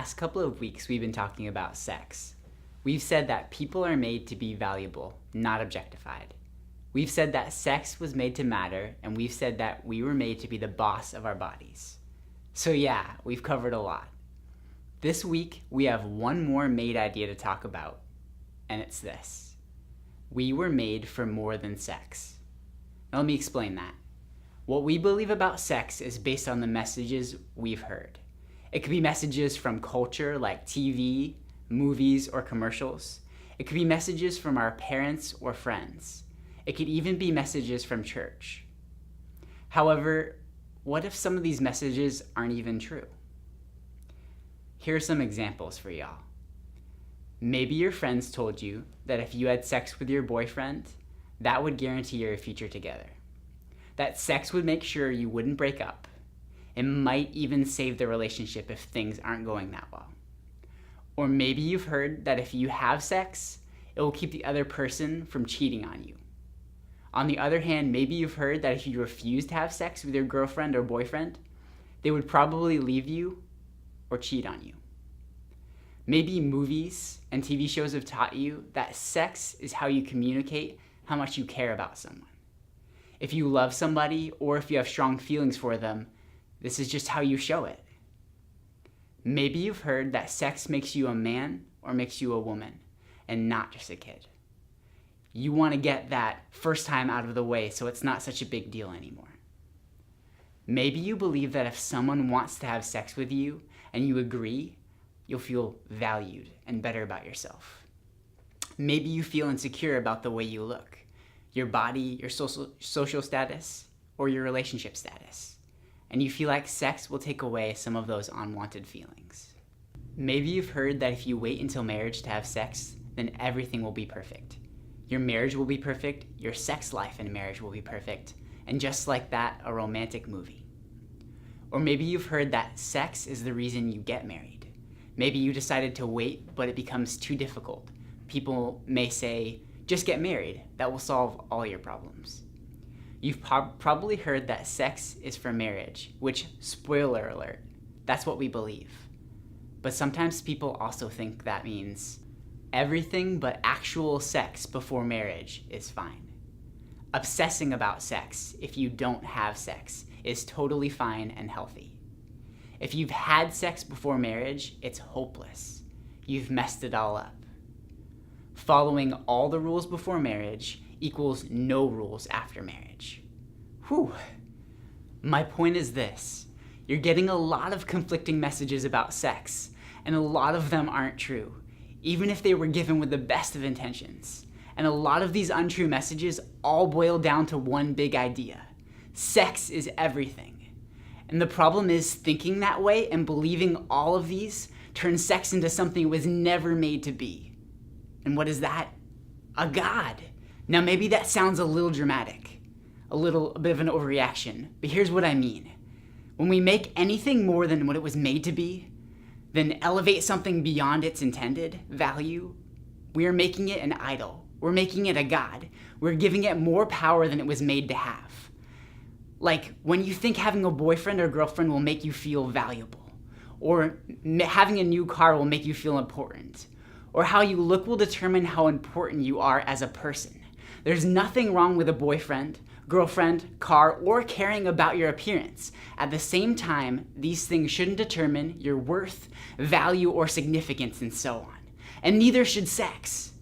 past couple of weeks, we've been talking about sex. We've said that people are made to be valuable, not objectified. We've said that sex was made to matter, and we've said that we were made to be the boss of our bodies. So yeah, we've covered a lot. This week, we have one more made idea to talk about, and it's this. We were made for more than sex. Now let me explain that. What we believe about sex is based on the messages we've heard. It could be messages from culture like TV, movies, or commercials. It could be messages from our parents or friends. It could even be messages from church. However, what if some of these messages aren't even true? Here are some examples for y'all. Maybe your friends told you that if you had sex with your boyfriend, that would guarantee your future together. That sex would make sure you wouldn't break up. It might even save the relationship if things aren't going that well. Or maybe you've heard that if you have sex, it will keep the other person from cheating on you. On the other hand, maybe you've heard that if you refuse to have sex with your girlfriend or boyfriend, they would probably leave you or cheat on you. Maybe movies and TV shows have taught you that sex is how you communicate how much you care about someone. If you love somebody or if you have strong feelings for them, this is just how you show it. Maybe you've heard that sex makes you a man or makes you a woman and not just a kid. You want to get that first time out of the way so it's not such a big deal anymore. Maybe you believe that if someone wants to have sex with you and you agree, you'll feel valued and better about yourself. Maybe you feel insecure about the way you look, your body, your social status, or your relationship status. And you feel like sex will take away some of those unwanted feelings. Maybe you've heard that if you wait until marriage to have sex, then everything will be perfect. Your marriage will be perfect, your sex life in marriage will be perfect, and just like that, a romantic movie. Or maybe you've heard that sex is the reason you get married. Maybe you decided to wait, but it becomes too difficult. People may say, just get married, that will solve all your problems. You've probably heard that sex is for marriage, which, spoiler alert, that's what we believe. But sometimes people also think that means everything but actual sex before marriage is fine. Obsessing about sex if you don't have sex is totally fine and healthy. If you've had sex before marriage, it's hopeless. You've messed it all up. Following all the rules before marriage equals no rules after marriage. Whew. My point is this. You're getting a lot of conflicting messages about sex, and a lot of them aren't true, even if they were given with the best of intentions. And a lot of these untrue messages all boil down to one big idea. Sex is everything. And the problem is thinking that way and believing all of these turns sex into something it was never made to be. And what is that? A god. Now maybe that sounds a little dramatic, a bit of an overreaction, but here's what I mean. When we make anything more than what it was made to be, then elevate something beyond its intended value, we are making it an idol. We're making it a god. We're giving it more power than it was made to have. Like when you think having a boyfriend or girlfriend will make you feel valuable, or having a new car will make you feel important, or how you look will determine how important you are as a person. There's nothing wrong with a boyfriend, girlfriend, car, or caring about your appearance. At the same time, these things shouldn't determine your worth, value, or significance, and so on. And neither should sex.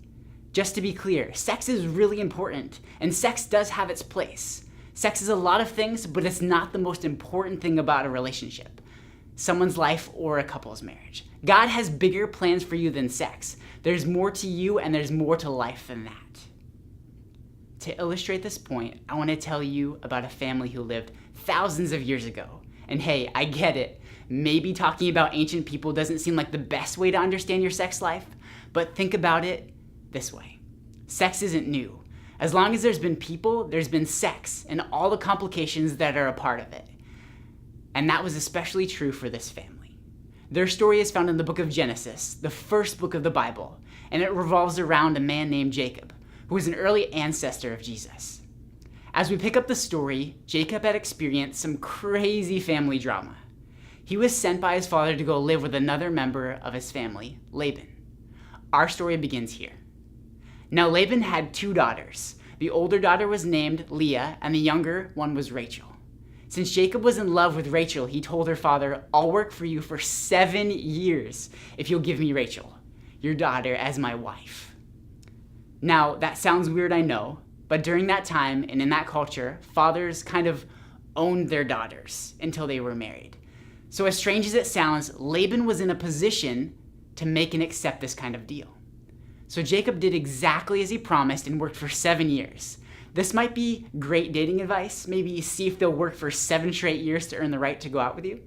Just to be clear, sex is really important, and sex does have its place. Sex is a lot of things, but it's not the most important thing about a relationship, someone's life, or a couple's marriage. God has bigger plans for you than sex. There's more to you, and there's more to life than that. To illustrate this point, I want to tell you about a family who lived thousands of years ago. And hey, I get it. Maybe talking about ancient people doesn't seem like the best way to understand your sex life, but think about it this way. Sex isn't new. As long as there's been people, there's been sex and all the complications that are a part of it. And that was especially true for this family. Their story is found in the book of Genesis, the first book of the Bible, and it revolves around a man named Jacob, who was an early ancestor of Jesus. As we pick up the story, Jacob had experienced some crazy family drama. He was sent by his father to go live with another member of his family, Laban. Our story begins here. Now Laban had 2 daughters. The older daughter was named Leah, and the younger one was Rachel. Since Jacob was in love with Rachel, he told her father, "I'll work for you for 7 years if you'll give me Rachel, your daughter, as my wife." Now, that sounds weird, I know, but during that time and in that culture, fathers kind of owned their daughters until they were married. So as strange as it sounds, Laban was in a position to make and accept this kind of deal. So Jacob did exactly as he promised and worked for 7 years. This might be great dating advice. Maybe see if they'll work for 7 straight years to earn the right to go out with you.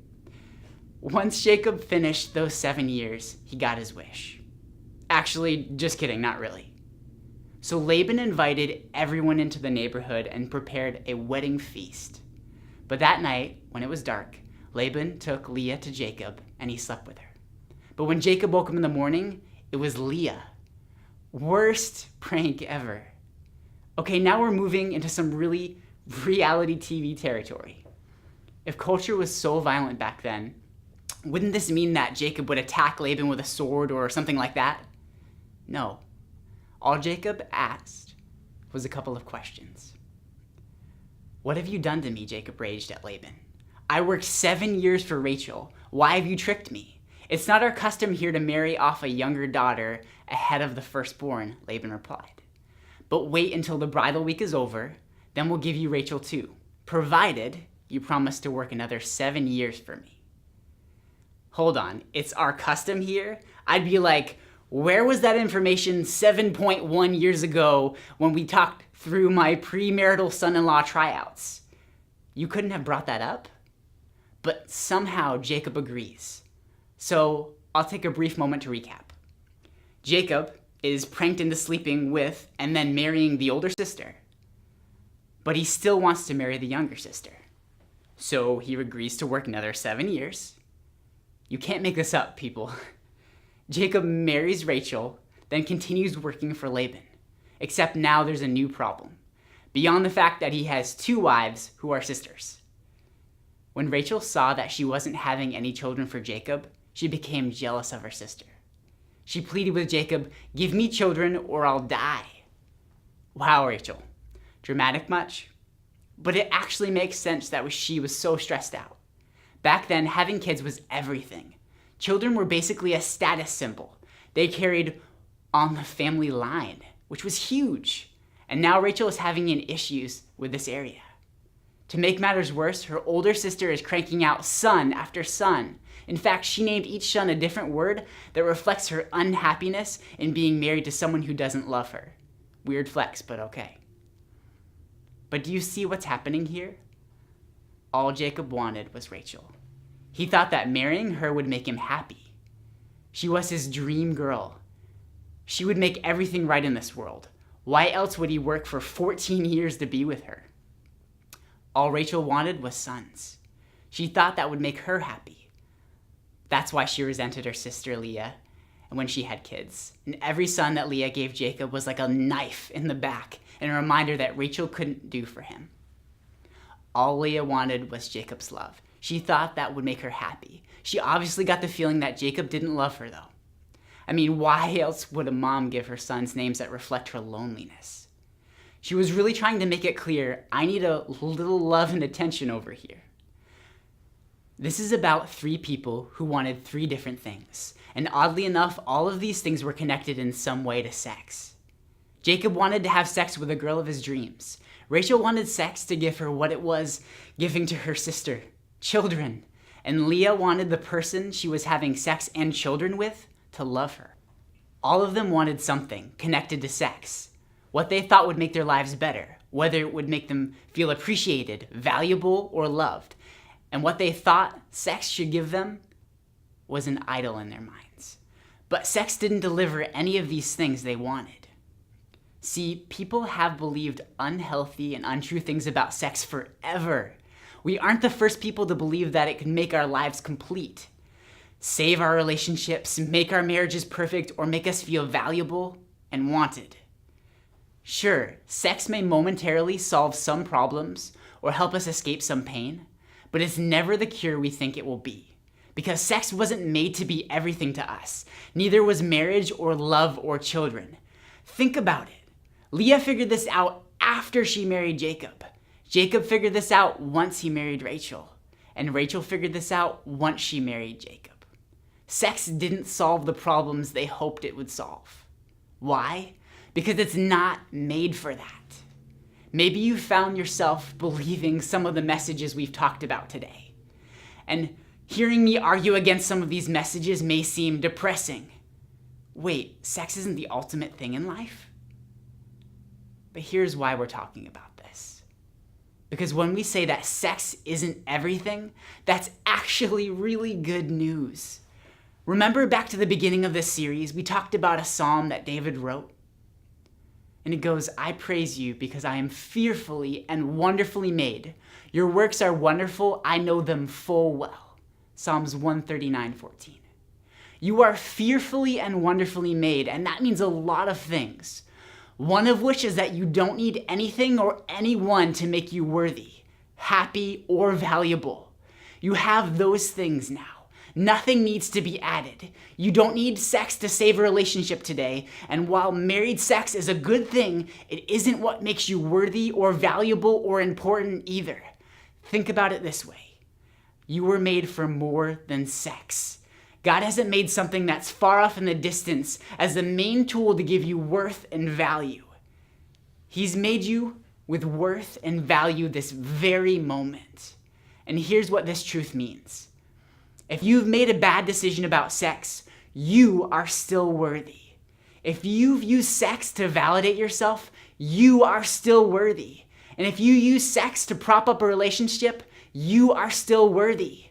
Once Jacob finished those 7 years, he got his wish. Actually, just kidding, not really. So Laban invited everyone into the neighborhood and prepared a wedding feast. But that night, when it was dark, Laban took Leah to Jacob and he slept with her. But when Jacob woke up in the morning, it was Leah. Worst prank ever. Okay, now we're moving into some really reality TV territory. If culture was so violent back then, wouldn't this mean that Jacob would attack Laban with a sword or something like that? No. All Jacob asked was a couple of questions. "What have you done to me?" Jacob raged at Laban. "I worked 7 years for Rachel. Why have you tricked me? It's not our custom here to marry off a younger daughter ahead of the firstborn," Laban replied. "But wait until the bridal week is over, then we'll give you Rachel too, provided you promise to work another 7 years for me." Hold on, it's our custom here? I'd be like, where was that information 7.1 years ago when we talked through my premarital son-in-law tryouts? You couldn't have brought that up? But somehow Jacob agrees. So I'll take a brief moment to recap. Jacob is pranked into sleeping with and then marrying the older sister. But he still wants to marry the younger sister. So he agrees to work another 7 years. You can't make this up, people. Jacob marries Rachel, then continues working for Laban. Except now there's a new problem. Beyond the fact that he has 2 wives who are sisters. When Rachel saw that she wasn't having any children for Jacob, she became jealous of her sister. She pleaded with Jacob, "Give me children or I'll die." Wow, Rachel. Dramatic much? But it actually makes sense that she was so stressed out. Back then, having kids was everything. Children were basically a status symbol. They carried on the family line, which was huge. And now Rachel is having issues with this area. To make matters worse, her older sister is cranking out son after son. In fact, she named each son a different word that reflects her unhappiness in being married to someone who doesn't love her. Weird flex, but okay. But do you see what's happening here? All Jacob wanted was Rachel. He thought that marrying her would make him happy. She was his dream girl. She would make everything right in this world. Why else would he work for 14 years to be with her? All Rachel wanted was sons. She thought that would make her happy. That's why she resented her sister Leah and when she had kids. And every son that Leah gave Jacob was like a knife in the back and a reminder that Rachel couldn't do for him. All Leah wanted was Jacob's love. She thought that would make her happy. She obviously got the feeling that Jacob didn't love her though. I mean, why else would a mom give her sons names that reflect her loneliness? She was really trying to make it clear, I need a little love and attention over here. This is about 3 people who wanted 3 different things. And oddly enough, all of these things were connected in some way to sex. Jacob wanted to have sex with a girl of his dreams. Rachel wanted sex to give her what it was giving to her sister, children. And Leah wanted the person she was having sex and children with to love her. All of them wanted something connected to sex. What they thought would make their lives better, whether it would make them feel appreciated, valuable, or loved. And what they thought sex should give them was an idol in their minds. But sex didn't deliver any of these things they wanted. See, people have believed unhealthy and untrue things about sex forever. We aren't the first people to believe that it can make our lives complete, save our relationships, make our marriages perfect, or make us feel valuable and wanted. Sure, sex may momentarily solve some problems or help us escape some pain, but it's never the cure we think it will be. because sex wasn't made to be everything to us. Neither was marriage or love or children. Think about it. Leah figured this out after she married Jacob. Jacob figured this out once he married Rachel. And Rachel figured this out once she married Jacob. Sex didn't solve the problems they hoped it would solve. Why? Because it's not made for that. Maybe you found yourself believing some of the messages we've talked about today. And hearing me argue against some of these messages may seem depressing. Wait, sex isn't the ultimate thing in life? But here's why we're talking about this. Because when we say that sex isn't everything, that's actually really good news. Remember back to the beginning of this series, we talked about a psalm that David wrote? And it goes, I praise you because I am fearfully and wonderfully made. Your works are wonderful, I know them full well. Psalms 139:14. You are fearfully and wonderfully made, and that means a lot of things. One of which is that you don't need anything or anyone to make you worthy, happy, or valuable. You have those things now. Nothing needs to be added. You don't need sex to save a relationship today, and while married sex is a good thing, it isn't what makes you worthy or valuable or important either. Think about it this way. You were made for more than sex. God hasn't made something that's far off in the distance as the main tool to give you worth and value. He's made you with worth and value this very moment. And here's what this truth means. If you've made a bad decision about sex, you are still worthy. If you've used sex to validate yourself, you are still worthy. And if you use sex to prop up a relationship, you are still worthy.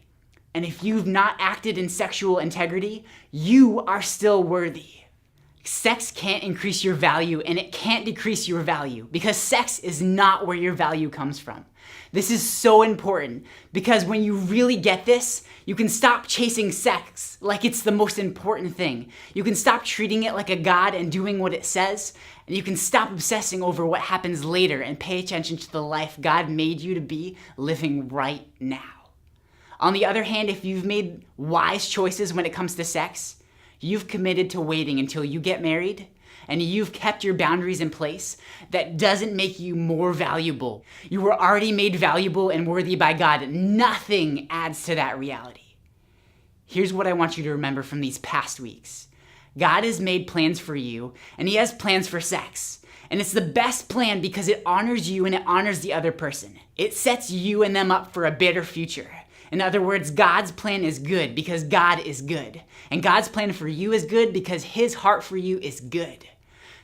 And if you've not acted in sexual integrity, you are still worthy. Sex can't increase your value and it can't decrease your value because sex is not where your value comes from. This is so important because when you really get this, you can stop chasing sex like it's the most important thing. You can stop treating it like a god and doing what it says, and you can stop obsessing over what happens later and pay attention to the life God made you to be living right now. On the other hand, if you've made wise choices when it comes to sex, you've committed to waiting until you get married, and you've kept your boundaries in place, that doesn't make you more valuable. You were already made valuable and worthy by God. Nothing adds to that reality. Here's what I want you to remember from these past weeks. God has made plans for you, and He has plans for sex. And it's the best plan because it honors you and it honors the other person. It sets you and them up for a better future. In other words, God's plan is good because God is good. And God's plan for you is good because His heart for you is good.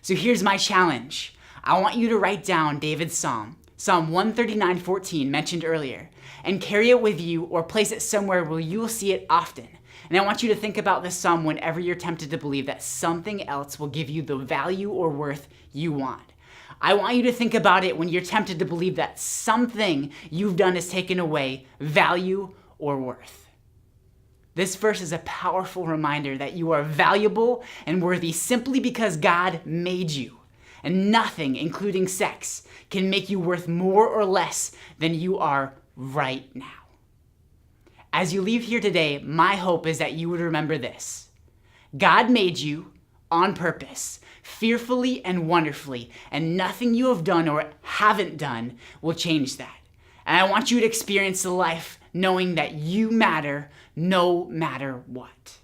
So here's my challenge. I want you to write down David's Psalm, Psalm 139:14 mentioned earlier, and carry it with you or place it somewhere where you will see it often. And I want you to think about this psalm whenever you're tempted to believe that something else will give you the value or worth you want. I want you to think about it when you're tempted to believe that something you've done has taken away value or worth. This verse is a powerful reminder that you are valuable and worthy simply because God made you. And nothing, including sex, can make you worth more or less than you are right now. As you leave here today, my hope is that you would remember this. God made you on purpose, fearfully and wonderfully, and nothing you have done or haven't done will change that. And I want you to experience the life knowing that you matter no matter what.